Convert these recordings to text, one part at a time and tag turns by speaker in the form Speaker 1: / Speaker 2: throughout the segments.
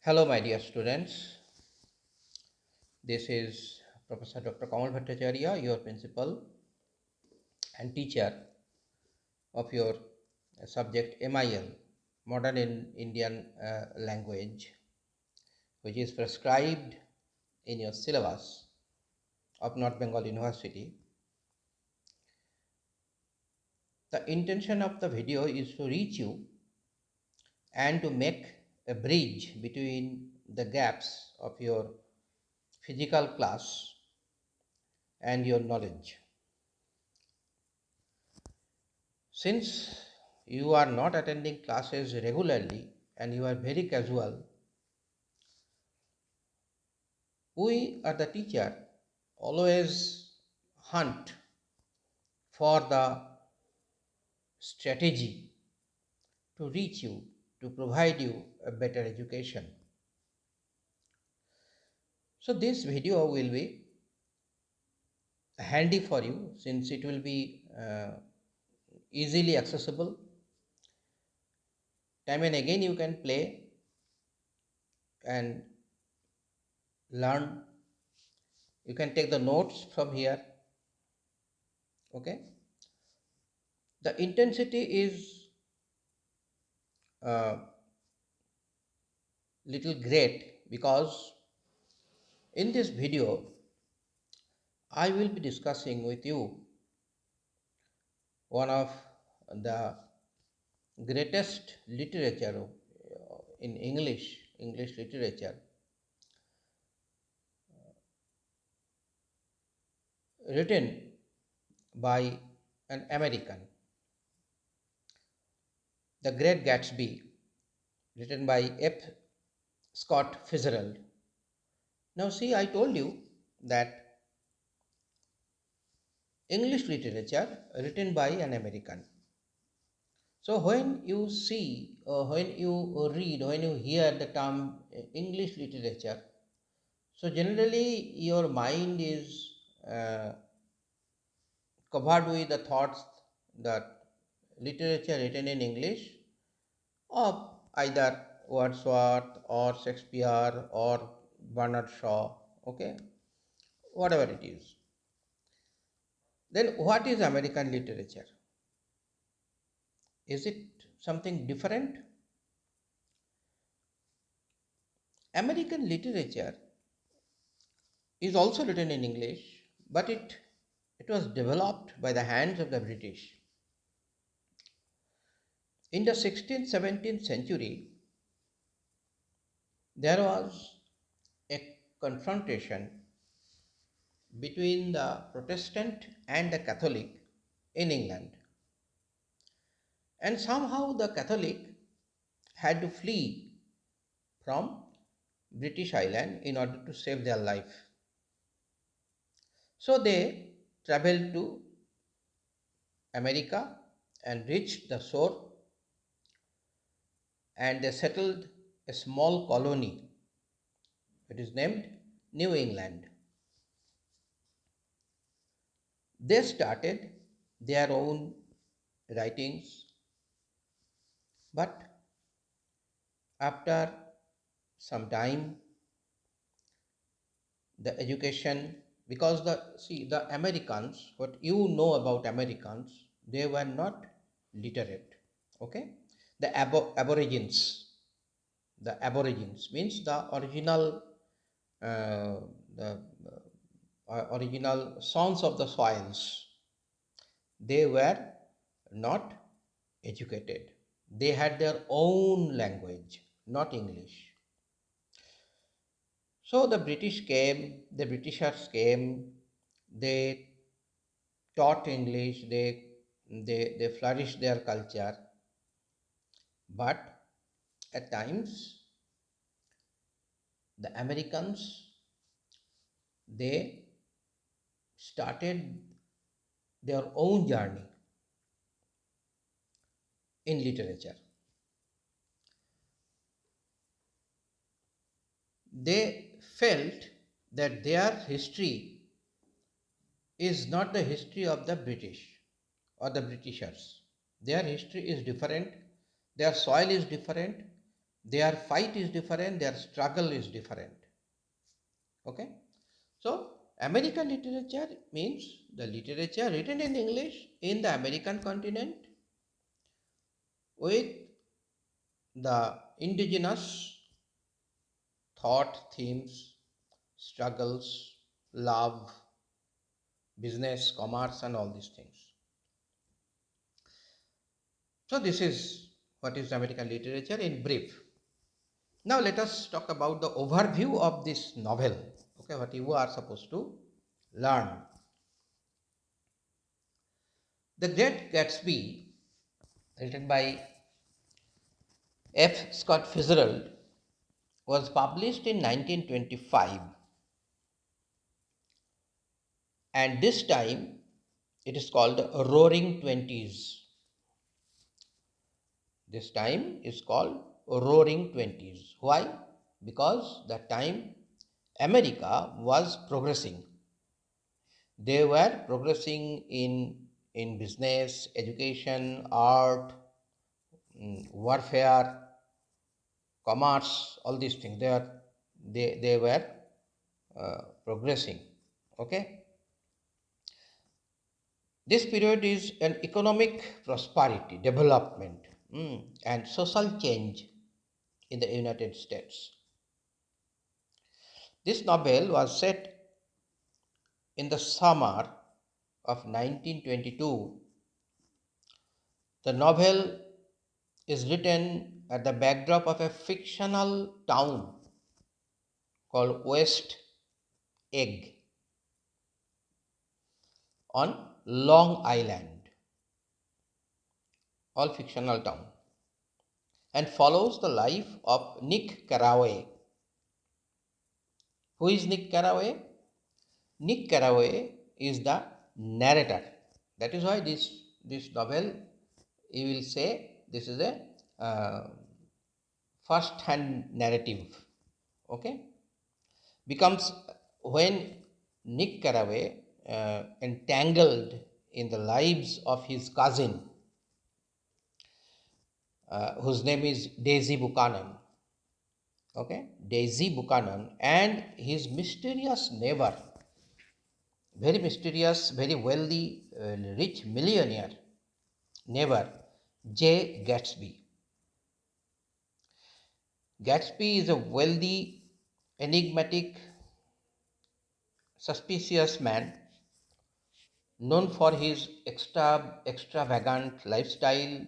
Speaker 1: Hello, my dear students. This is Professor Dr. Kamal Bhattacharya, your principal and teacher of your subject MIL, Modern in Indian Language, which is prescribed in your syllabus of North Bengal University. The intention of the video is to reach you and to make a bridge between the gaps of your physical class and your knowledge. Since you are not attending classes regularly and you are very casual, we are the teacher always hunt for the strategy to reach you, to provide you a better education. So this video will be handy for you since it will be easily accessible. Time and again you can play and learn. You can take the notes from here. Okay. The intensity is little great because in this video I will be discussing with you one of the greatest literature in English literature, written by an American, The Great Gatsby, written by F. Scott Fitzgerald. Now see, I told you that English literature written by an American. So when you see, when you read, when you hear the term English literature, so generally your mind is covered with the thoughts that literature written in English of either Wordsworth or Shakespeare or Bernard Shaw, okay, whatever it is. Then what is American literature? Is it something different? American literature is also written in English, but it was developed by the hands of the British. In the 16th, 17th century, there was a confrontation between the Protestant and the Catholic in England. And somehow the Catholic had to flee from British Island in order to save their life. So they traveled to America and reached the shore, and they settled a small colony. It is named New England. They started their own writings, but after some time, the education, because the Americans, what you know about Americans, they were not literate. Okay, the aborigines means the original the original sons of the soils. They were not educated. They had their own language, not English. So the Britishers came, they taught English, they flourished their culture, but at times the Americans, they started their own journey in literature. They felt that their history is not the history of the British or the Britishers. Their history is different, their soil is different, Their fight is different, their struggle is different. Okay? So, American literature means the literature written in English in the American continent with the indigenous thought, themes, struggles, love, business, commerce, and all these things. So, this is what is American literature in brief. Now, let us talk about the overview of this novel. Okay, what you are supposed to learn. The Great Gatsby, written by F. Scott Fitzgerald, was published in 1925, and this time it is called Roaring Twenties. This time is called Roaring Twenties. Why? Because that time America was progressing. They were progressing in business, education, art, warfare, commerce, all these things. They were progressing. Okay. This period is an economic prosperity, development, and social change in the United States. This novel was set in the summer of 1922. The novel is written at the backdrop of a fictional town called West Egg on Long Island, all fictional town, and follows the life of Nick Carraway. Who is Nick Carraway? Nick Carraway is the narrator. That is why this novel, you will say this is a first-hand narrative. Okay, becomes when Nick Carraway entangled in the lives of his cousin, whose name is Daisy Buchanan. Okay, Daisy Buchanan and his mysterious neighbor, very mysterious, very wealthy, rich millionaire neighbor, J. Gatsby. Gatsby is a wealthy, enigmatic, suspicious man known for his extravagant lifestyle,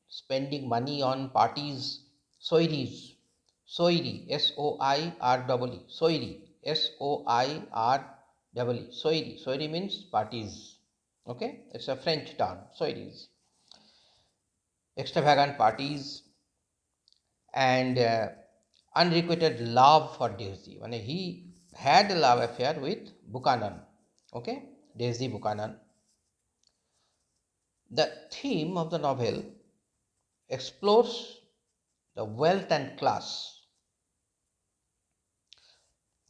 Speaker 1: spending money on parties, soirees, soiree, S-O-I-R-E-E, soiree, S-O-I-R-E-E, soiree. Soiree means parties. Okay, it's a French term, soirees. Extravagant parties and unrequited love for Daisy. When he had a love affair with Buchanan. Okay, Daisy Buchanan. The theme of the novel explores the wealth and class.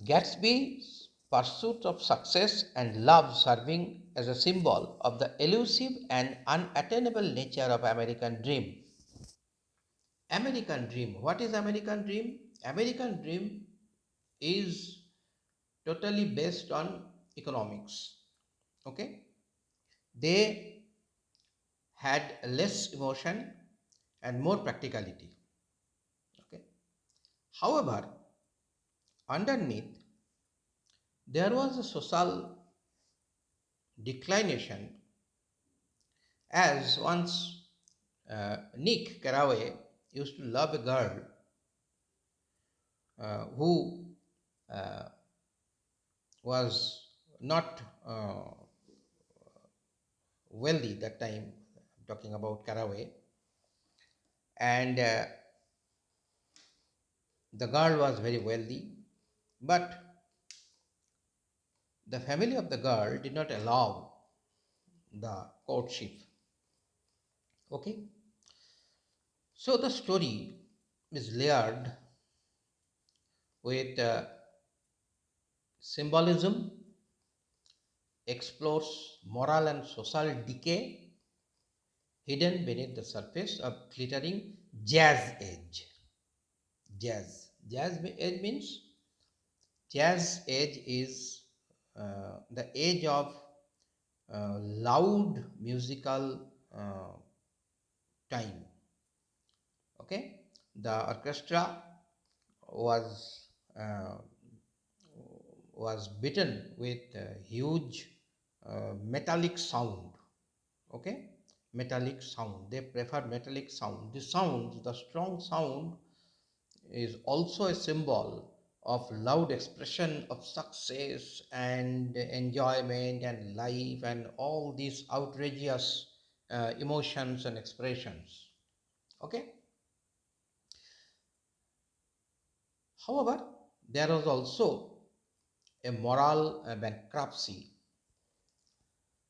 Speaker 1: Gatsby's pursuit of success and love serving as a symbol of the elusive and unattainable nature of American dream. American dream. What is American dream? American dream is totally based on economics. Okay? They had less emotion and more practicality. Okay? However, underneath there was a social declination, as once Nick Carraway used to love a girl who was not wealthy that time. I'm talking about Carraway, and the girl was very wealthy, but the family of the girl did not allow the courtship. Okay, so the story is layered with symbolism, explores moral and social decay hidden beneath the surface of glittering jazz age. Age means jazz age is the age of loud musical time. Okay, the orchestra was uh, was beaten with huge metallic sound. Okay, metallic sound. They prefer metallic sound. The strong sound, is also a symbol of loud expression of success and enjoyment and life and all these outrageous emotions and expressions. Okay. However, there was also a moral bankruptcy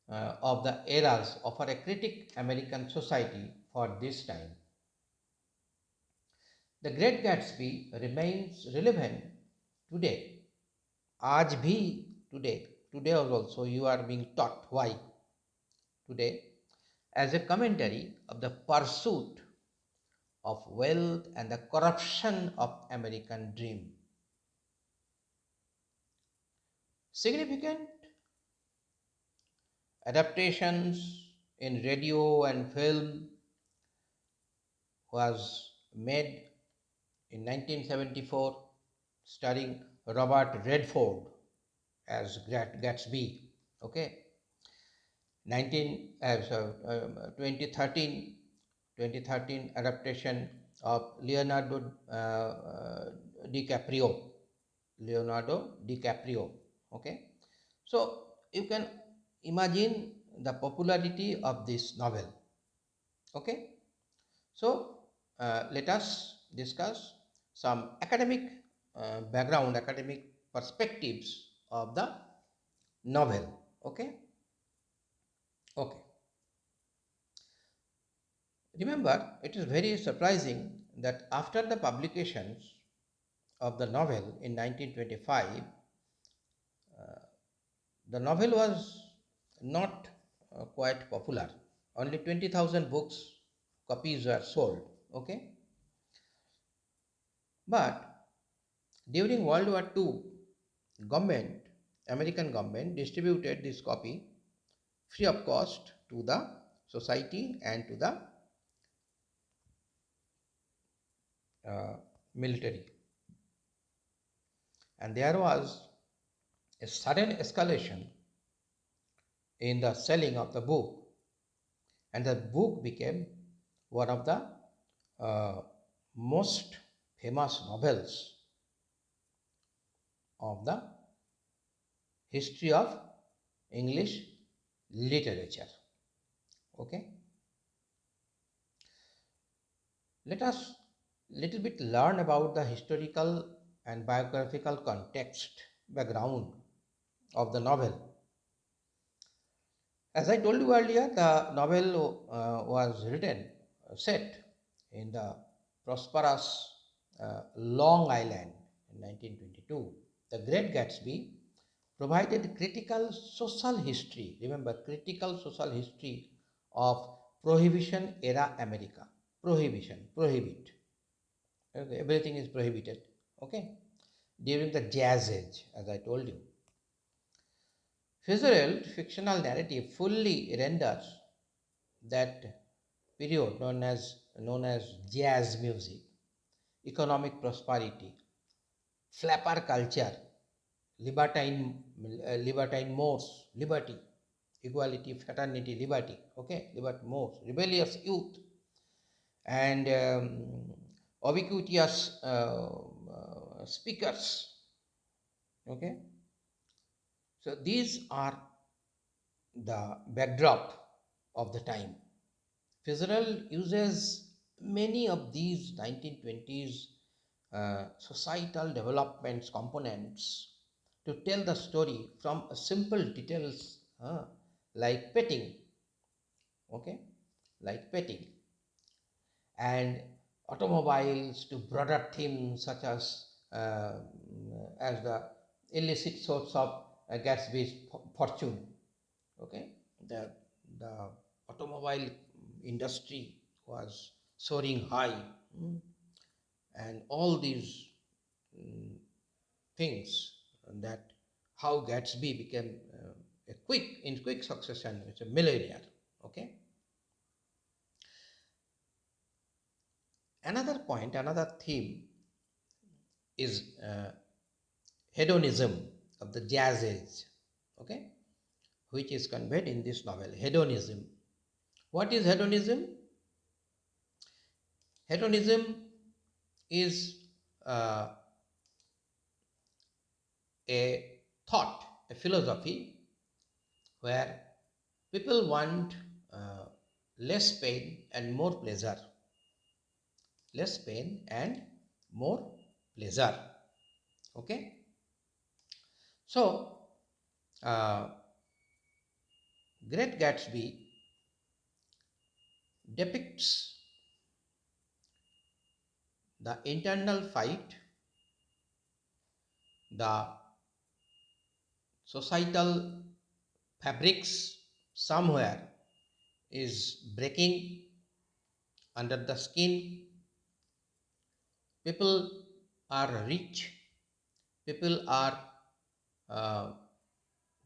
Speaker 1: of the eras of a critic American society for this time. The Great Gatsby remains relevant today. आज भी today also you are being taught why today as a commentary of the pursuit of wealth and the corruption of American dream. Significant adaptations in radio and film was made in 1974 starring Robert Redford as Gatsby. Okay, 2013 adaptation of DiCaprio. Leonardo DiCaprio. Okay, so you can imagine the popularity of this novel. Okay, so let us discuss some academic perspectives of the novel. Okay, okay. Remember, it is very surprising that after the publications of the novel in 1925, the novel was not quite popular. Only 20,000 books copies were sold. Okay, but during World War II, government, American government distributed this copy free of cost to the society and to the military. And there was a sudden escalation in the selling of the book, and the book became one of the most famous novels of the history of English literature. Okay, let us little bit learn about the historical and biographical context background of the novel. As I told you earlier, the novel was written, set in the prosperous Long Island in 1922. The Great Gatsby provided critical social history, remember, critical social history of Prohibition era America. Prohibit. Okay, everything is prohibited. Okay, during the Jazz Age, as I told you. Fitzgerald's fictional narrative fully renders that period known as jazz music, economic prosperity, flapper culture, libertine modes, liberty, equality, fraternity, liberty, okay, liberty modes, rebellious youth, and ubiquitous speakers, okay. So these are the backdrop of the time. Fitzgerald uses many of these 1920s societal developments components to tell the story from simple details like petting, okay, like petting, and automobiles to broader themes such as the illicit source of Gatsby's fortune. Okay, the automobile industry was soaring high, and all these mm, things, that how Gatsby became in quick succession, it's a millionaire. Okay. Another point, another theme is hedonism of the jazz age. Okay, which is conveyed in this novel. Hedonism. What is hedonism? Hedonism is uh, a thought, a philosophy where people want uh, less pain and more pleasure. Less pain and more pleasure. Okay. So, uh, Great Gatsby depicts the internal fight, the societal fabrics somewhere is breaking under the skin. People are rich, people are uh,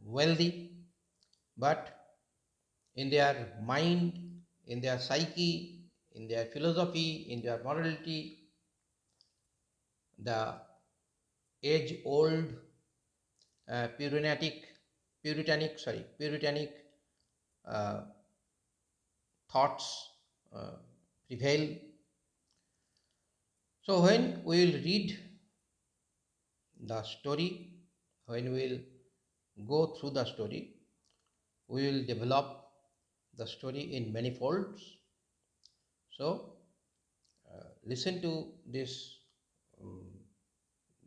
Speaker 1: wealthy, but in their mind, in their psyche, in their philosophy, in their morality, the age old puritanic uh, thoughts prevail. So when we will read the story, when we will go through the story, we will develop the story in many folds. So listen to this um,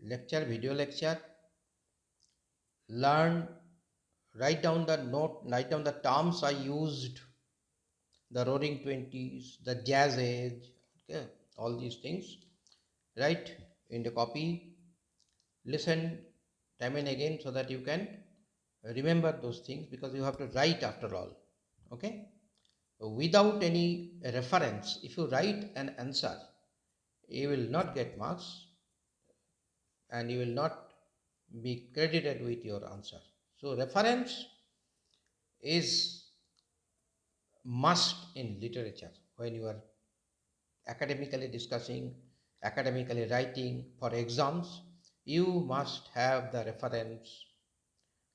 Speaker 1: video lecture, learn, write down the terms I used, the roaring 20s, the jazz age, okay, all these things. Write in the copy, listen time and again so that you can remember those things, because you have to write after all. Okay. Without any reference, if you write an answer, you will not get marks and you will not be credited with your answer. So reference is must in literature when you are academically discussing, academically writing for exams. You must have the reference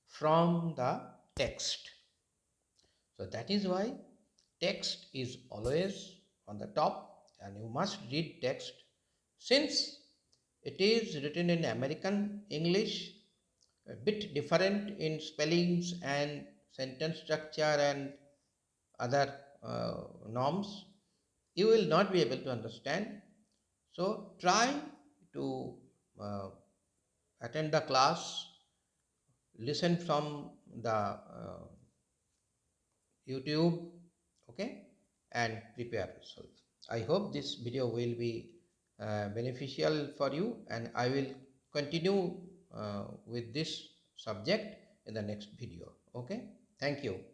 Speaker 1: from the text. So that is why text is always on the top, and you must read text. Since it is written in American English, a bit different in spellings and sentence structure and other norms, you will not be able to understand. So try to uh, attend the class, listen from the YouTube, okay, and prepare yourself. I hope this video will be beneficial for you, and I will continue with this subject in the next video. Okay, thank you.